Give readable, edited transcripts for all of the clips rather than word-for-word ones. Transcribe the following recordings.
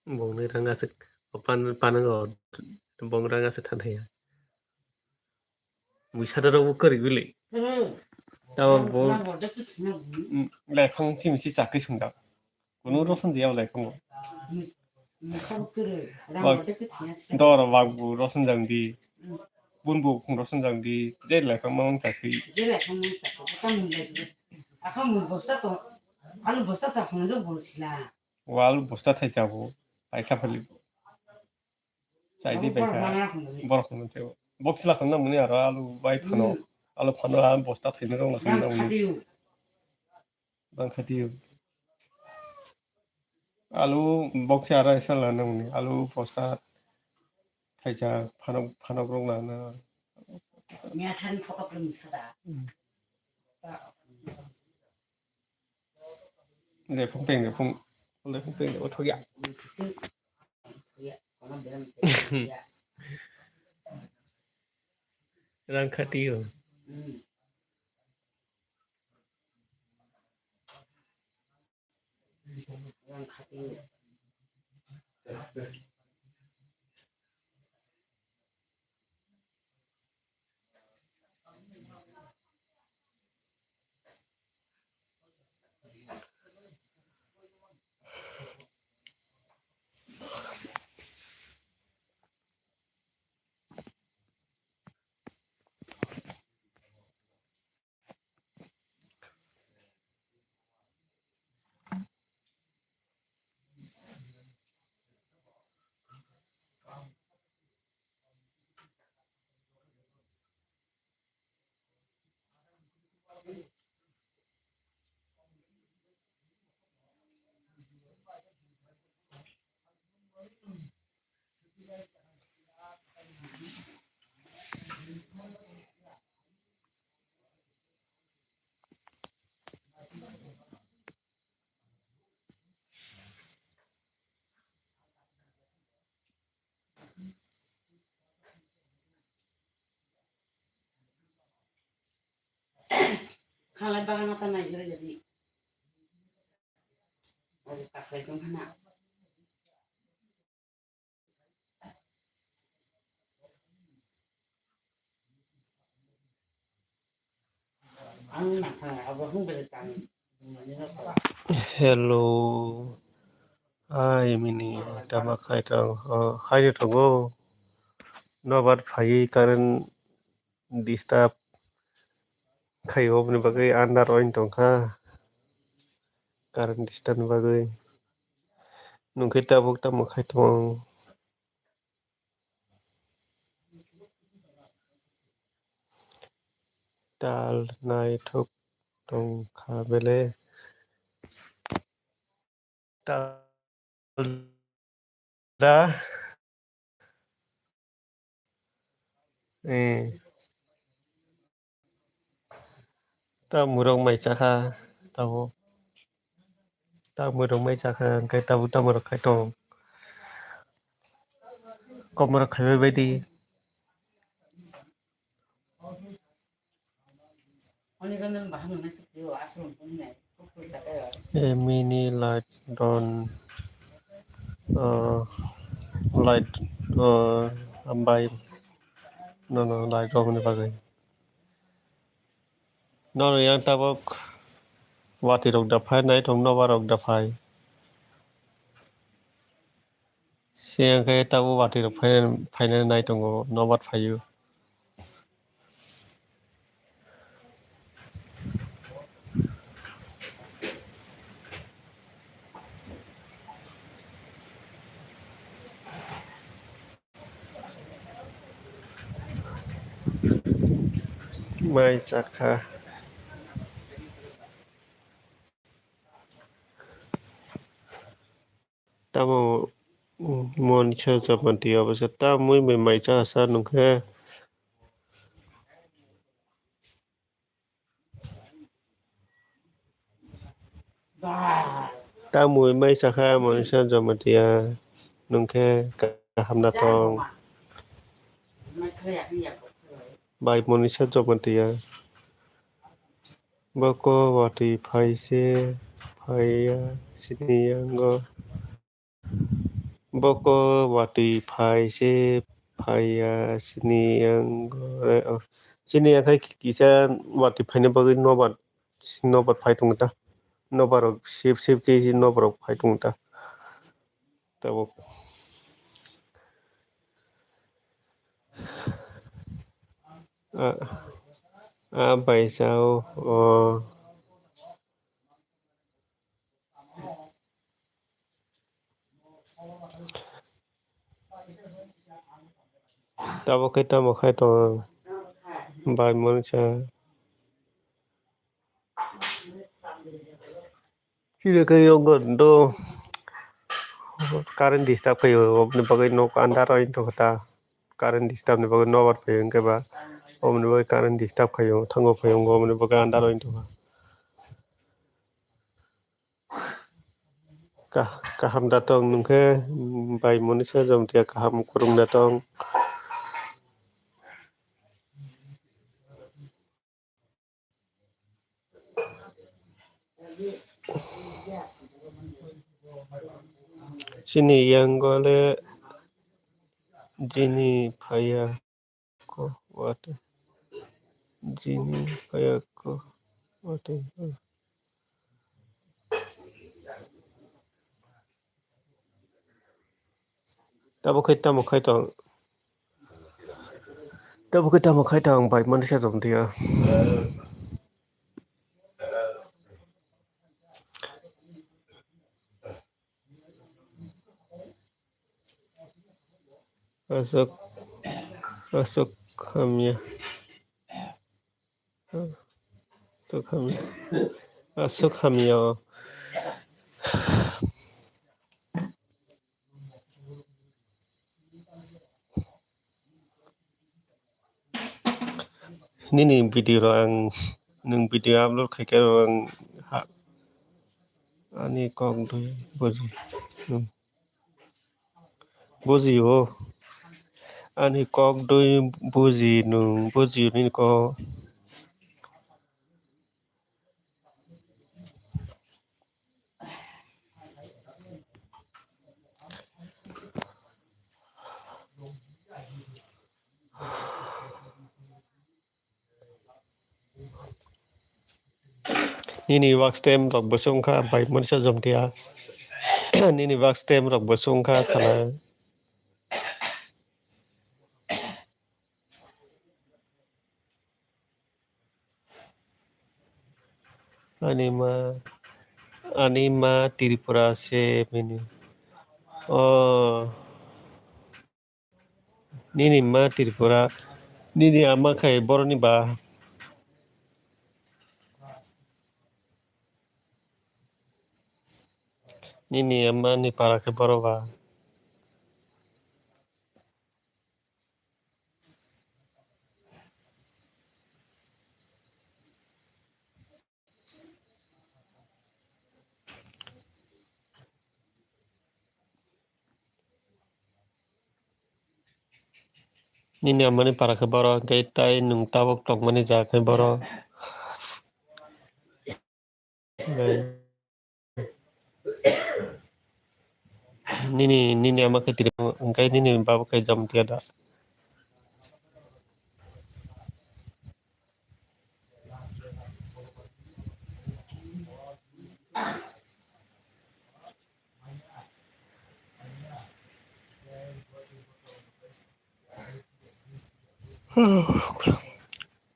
Bông này đang ngã sức, pan pan ngõ, bông đang ngã sức thành hay. Mùi sao đâu có cái gì tao bố lại không chim chỉ chặt cái súng đó, cũng nó rất gì lại không. Đó là vàng bù rất rằng đi, buôn bù cũng rất rằng đi, đây lại không mong chặt cái. Walu bosta thay chavo, phải khắp phải chạy đi phải cả, bỏ không được. Box là không nằm muốn ở alu bay phano alu bosta thay nữa là không nằm muốn. Đang khát yêu. Alu box ara ऐसा là nằm muốn, alu bosta thay cha phano rong là na. Mẹ sang thọ cấp lâm sada. Để phong peng để phong peng để thôi ạ. Đang khát yêu. Kalau bagan mata najur jadi, ada kafe itu mana? Hello, ai mini, tama kai tang, hai ni tongo, no bat phai karen disturb, kai ob ni bagai under oin tong ka, karen disturb bagai, nung kita buk tama kai tong, tal nai thuk tong ka bele, tal da, ta murong mai chaka, tao ta mưa rong mấy sa khang cái ta ta mưa khai tông có mưa khai với đi a mini light don light ambai no light on ni bagai no yang ta bok wati rok da phai nai thong no wa rok da phai siang cái ta wo wati rok phai nai thong no wat phai yu mai sa kha ta mo mon chơi cho mình thì bây giờ ta mới mày mày cho sao nông khe ta mùi mấy sa kha mon chơi cho mình thì nông khe cả hàm na tong bài mon chơi cho mình thì bako wati phai se phai sini ngo bako wati phai se phai sini ngo sini khai kisa wati phai ne bagi no bat phai tung ta no barok sip ke no barok phai tung ta tabo bai sao tabo cái tamo khai to bai mon cha khi cái ông gần đô current disturb kayo अपने बगै no andar oin to kata current disturb ne bagै no bat phayo ke ba omne bagै current disturb kayo thango phayo omne bagै andar oin to kaham datong nungke bai monisa jom tia kaham kurung datong sini yang gole jini phaya ko wat jini phaya ko wat tabo khai tong bai monisa jom tia asok hamya asok hamya nini video ang nung video upload khai ke ang ani kong doi boji ho ani kong doi boji nung boji ni ko nini wax stem rok bosong kha bai monisa jom tia nini wax stem rok bosong kha sana anima Tripura se mini nini ma Tripura nini ama khai boroni ba nini ama ni para ke boroba Nini amani para ke boro kai tai nung tabok tok mani ja ke boro. Nini ama ke tiri kai nini babu kai jam tiada.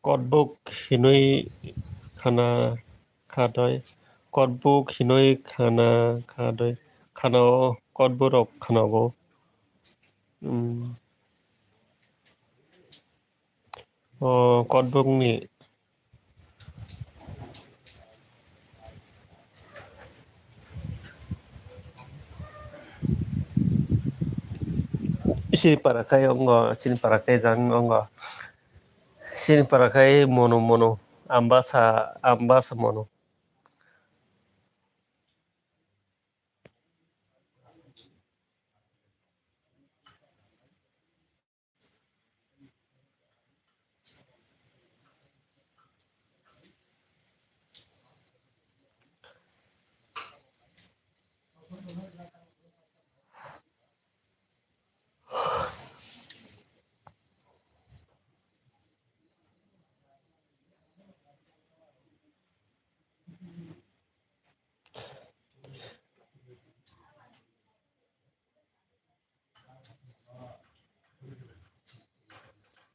Kokborok hinoi khana khadoi. Kokborok hinoi khana khadoi. Khana kokborok khana go. Kokborok ni sini para kai ongo sini para kai jang ongo. Sini para kai mono ambasa mono.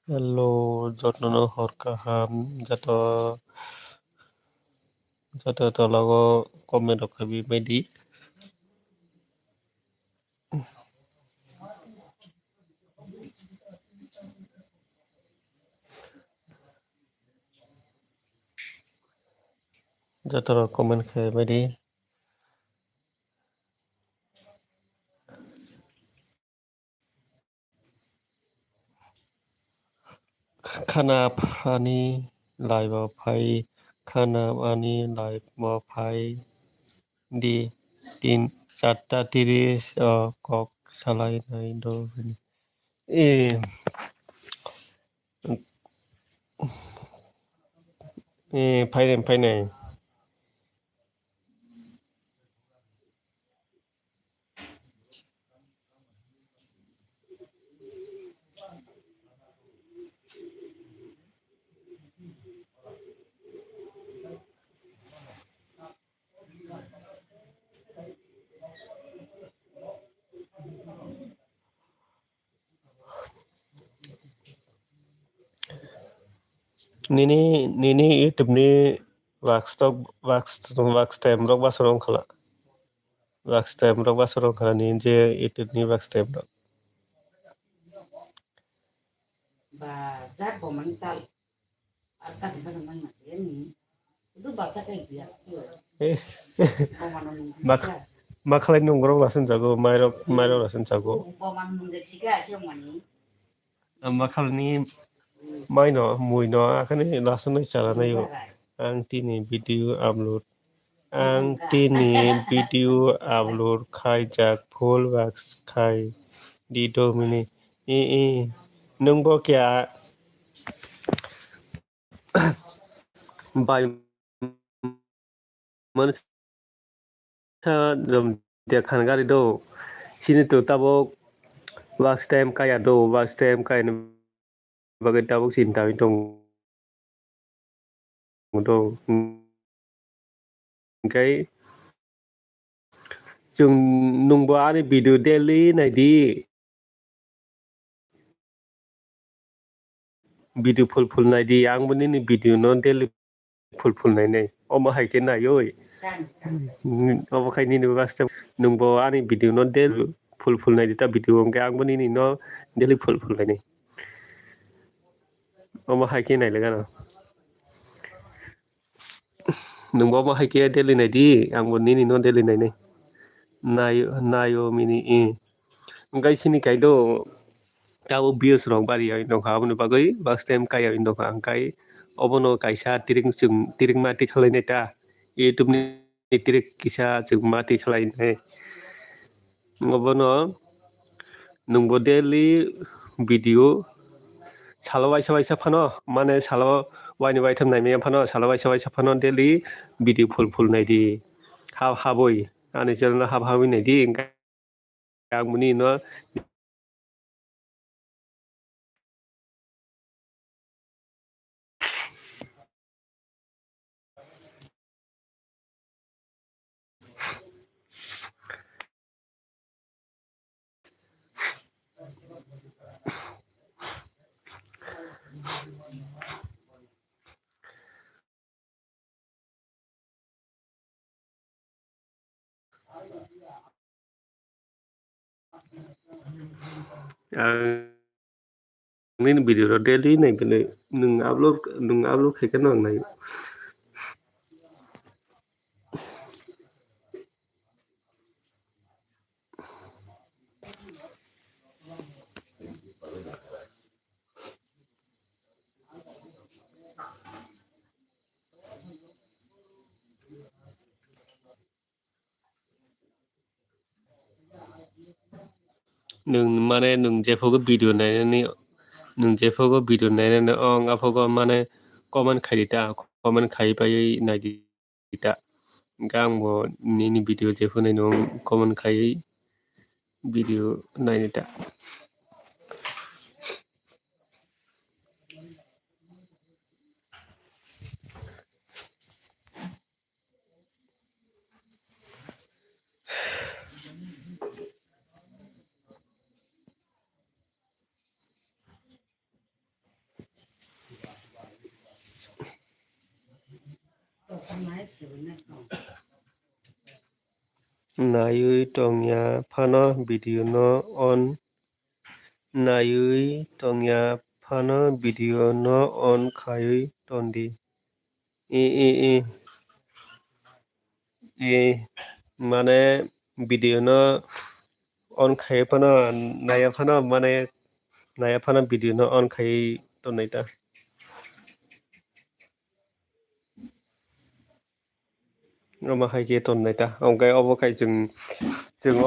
Hello, jotno hor kaham jato tolago comment okabi medi. Jato comment ke medi. Khana pani live phai khana ani live phai di tin 4:30 kok salai nai do phai nai nini YouTube ni wax time rok basorong khala wax time rok basorong khala ni je YouTube ni wax time rok Ba zat bo man tal atas ba naman ni itu baca kayak dia makalai nungro lasen jago mairo lasen jago man nunggak sika kyo mani makal ni maino muino akane lasen cara na yo ang tini video upload khai jak full wax khai di domini nung bo kya by man sa rom dia khan gari do sini to tabok wax time kaya do wax time kaya ni bagai tabok sin tawi dong do cái जों nungbo ani video daily nai di video full nai di ang bani ni video no daily full nai nai oma hai ke na yoi oma khai ni wax time nungbo ani video no daily full nai di ta video ang ang bani ni no daily full nai ni oma hai ke nai lega na nungbo oma hai ke daily nai di ang bani ni no daily nai nai nayo mini ngai sini kai do tao bios rong bari ai dong ha bunu bagai wax time kai ai dong ha kai obono kaisa tiring mati khalai ne ta youtube ni tirik kisa jung mati khalai ne obono nungbo daily video Salo waisa phano mane salo waini wai tham nai me phano salo waisa phano daily video full nai di haboi ani channel haboi nai di ang muni no nin video ro daily nai bele nung upload khai kan nang nai nung mane nung jefogo video nai ni nung jefogo video nai na ong afogo mane comment khai dita comment khai pai nai dita gang bo ni video jefo nai nong comment khai video nai dita nayui tongya phano video no on nayui tongya phano video no on khai tondi e mane video no on khai phano naya phano mane naya phano video no on khai tonai ta Oma hai ke ton nai ta ongkai obo kai jung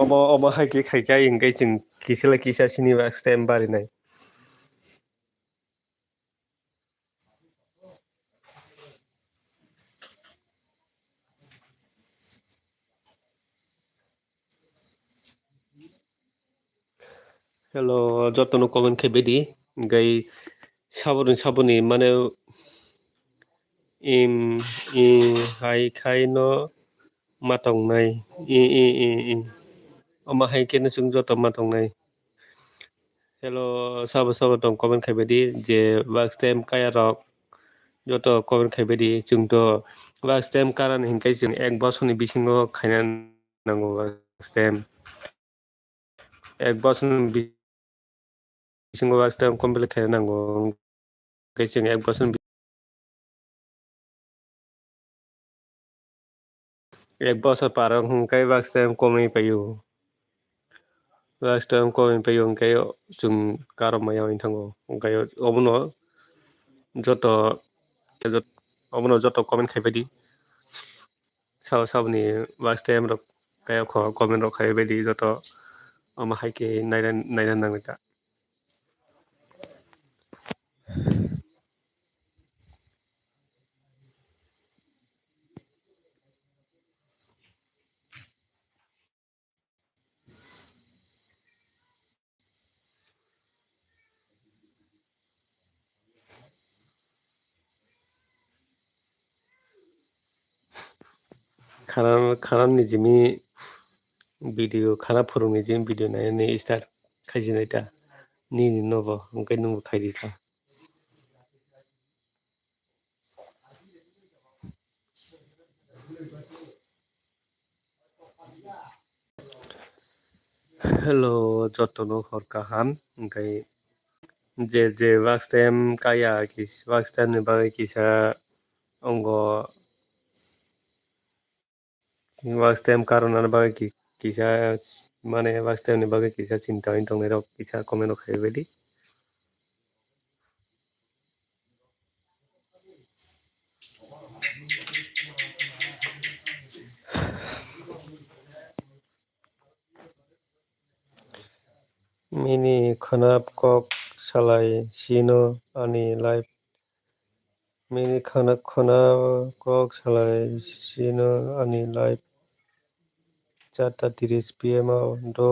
obo hai ke khai kai ingkai jung kisela kisa sini wa stem bari nai hello jotono comment khai bedi ingkai saboni mane i hai khai no matong nai i oma hai ke no jung joto matong nai hello sabo tong comment khai bedi je work stem kaya rok joto comment khai bedi jung to work stem karan hingkai jung ek bosoni bisingo khaina nango work stem ek bosoni bisingo work stem complete khaina nango kai jung ek bosoni ek bosor parang hingkai work stem komai payu work stem komai payu hingkai jung karom mayaw inthango hingkai obono joto obono joto comment khai bedi saboni work stem rok kaya kho comment rok khai bedi joto oma hai ke naina nangta kharam ni jimi video khana phurung ni jimi video nai ni start khaijinai ta ni nobo hingkai nung khai di ta hello jotono hor kaham hingkai je work stem kaya work stem ni bagai kisa ongo work stem karon ani bagai kisa mane work stem ni bagai kisa cinta intong rok kisa comment rok khai bedi mini khanap kok salai sino ani live mini khana kok salai sino ani live 4:30 PM do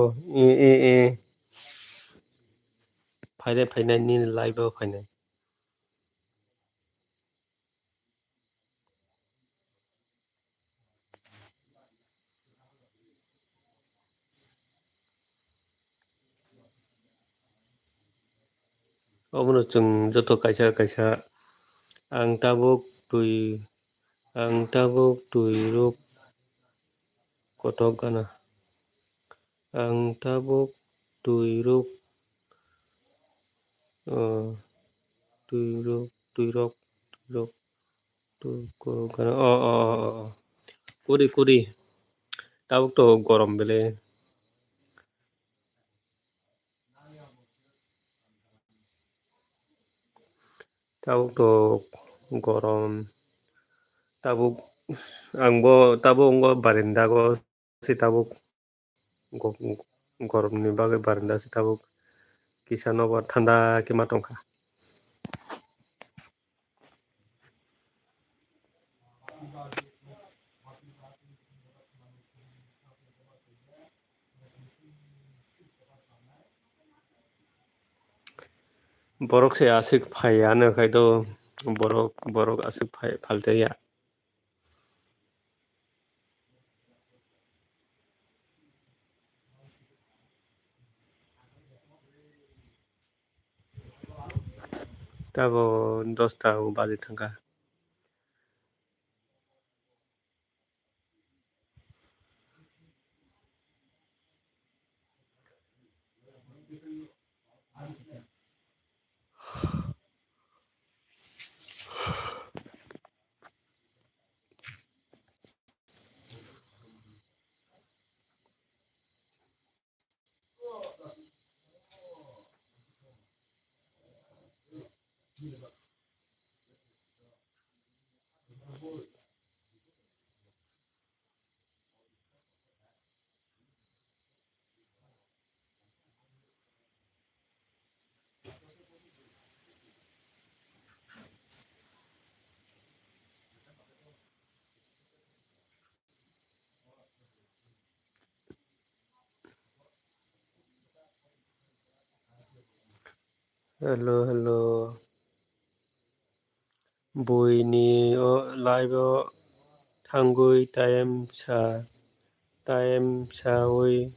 फायनाय नि लाइभआव फायनाय अबनो जों जत कायसा आं tabuk tui ruk kotok gana ang tabuk tui ruk tui rok tu ko gana kuri tabuk to gorom bele tabuk to gorom tabuk anggo barinda go si tabuk gorom ni bagai barinda si tabuk kisano ba thanda kima tongkha borok se asik phaiano khai to borok asik phalte ya tabo 10টা baje thangka hello boini live thangui time oi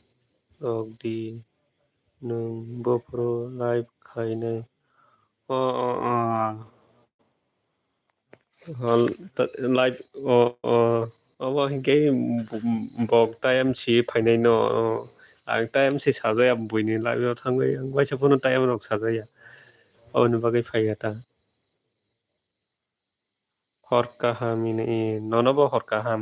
di nung bopro live khainai live abo hingke bok time si phainai no ang time si sajaya boini live thangui ang waisa phono time rok sajaya aboni bagai phaiya ta hor kaham ini nonobo hor kaham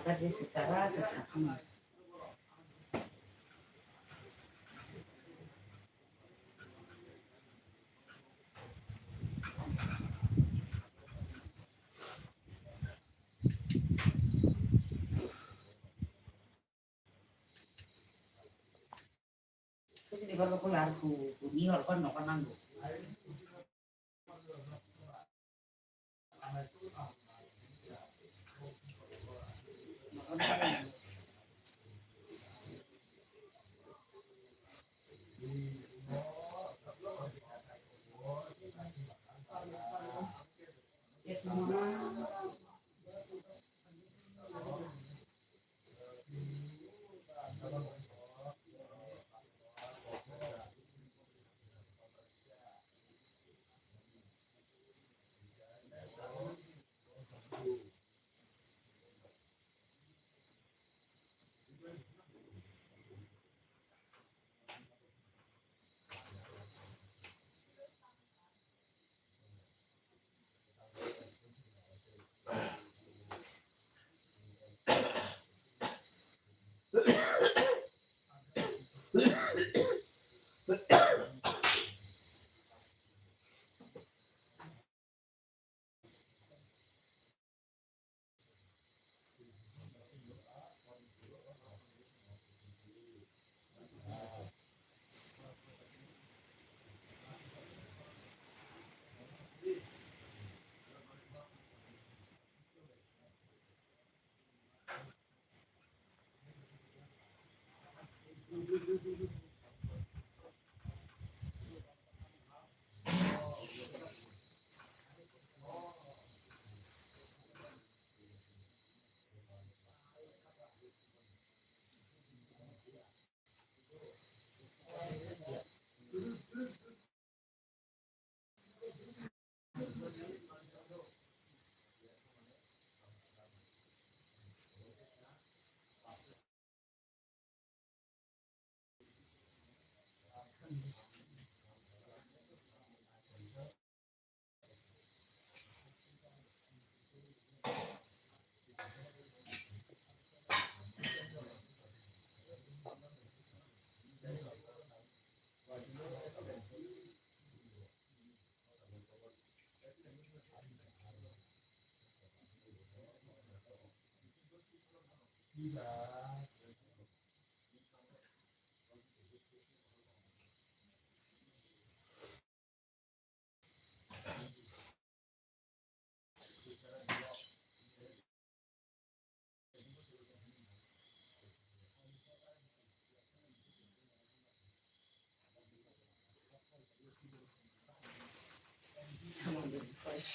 Ada di secara sesakan. Terus di bawah lagu bunyi orang nokan nanggu. Yes, mama.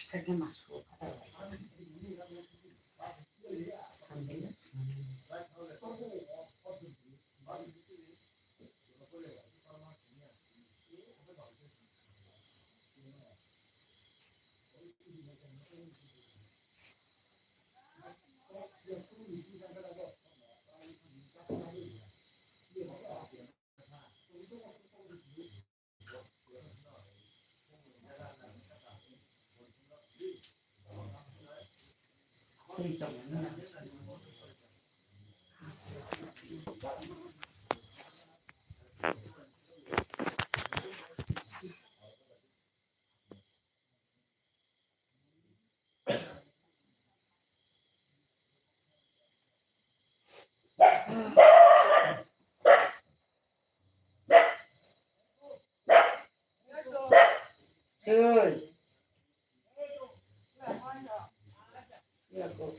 Kayaknya masuk sambil cuy. Ya, Bu.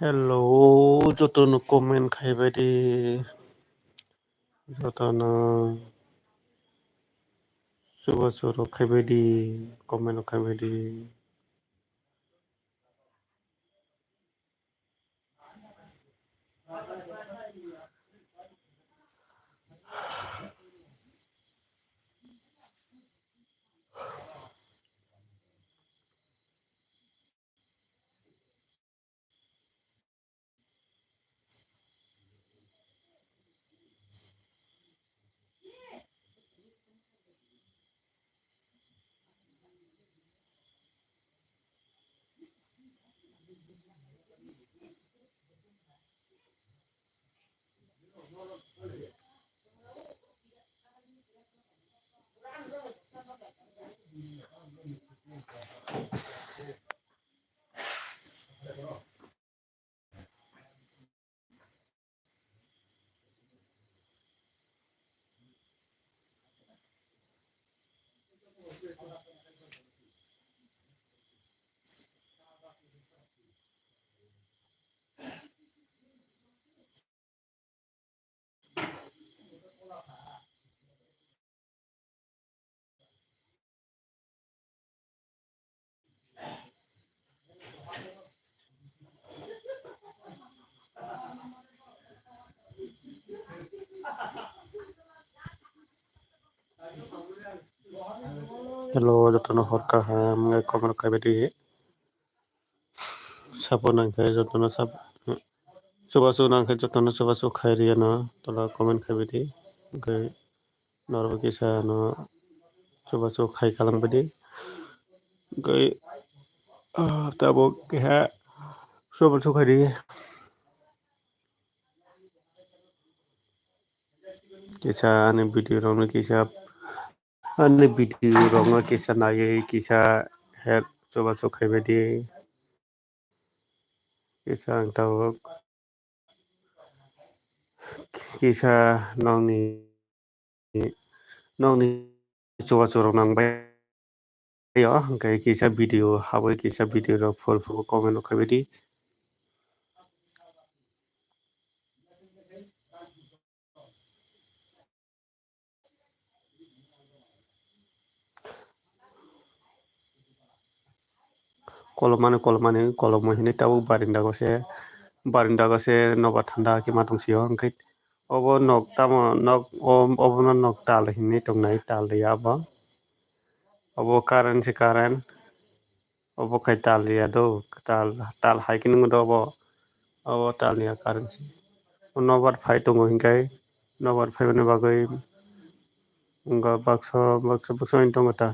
Hello, jotono comment khaibai de jotono suba suro khaibai de comment khaibai de Hello, jotono horka ham comment khaibai de sapo nangkai jotono sap suba su nangkai jotono suba su khairi no tola comment khaibai de gai norbo kisa no suba su khai kalangbai de gai tabo keha suba su khairi kisa ani video rong kisa ani video rong kisa naye kisa help suba su khaibai de kisa ang tabo kisa nongni suba su rong nangbai yo gai kisa video habai kisa video ro full comment khaibai de kolom hini tabu barinda gose noba thanda ki matong sio angkai obo nok tamo nok obo no nok tal hini tongnai tal ya ba obo current obo kai tal ya do tal hai kini do obo tal ya current nobar phai tongo hingkai nobar phai bani bagai unga bakso tongo ta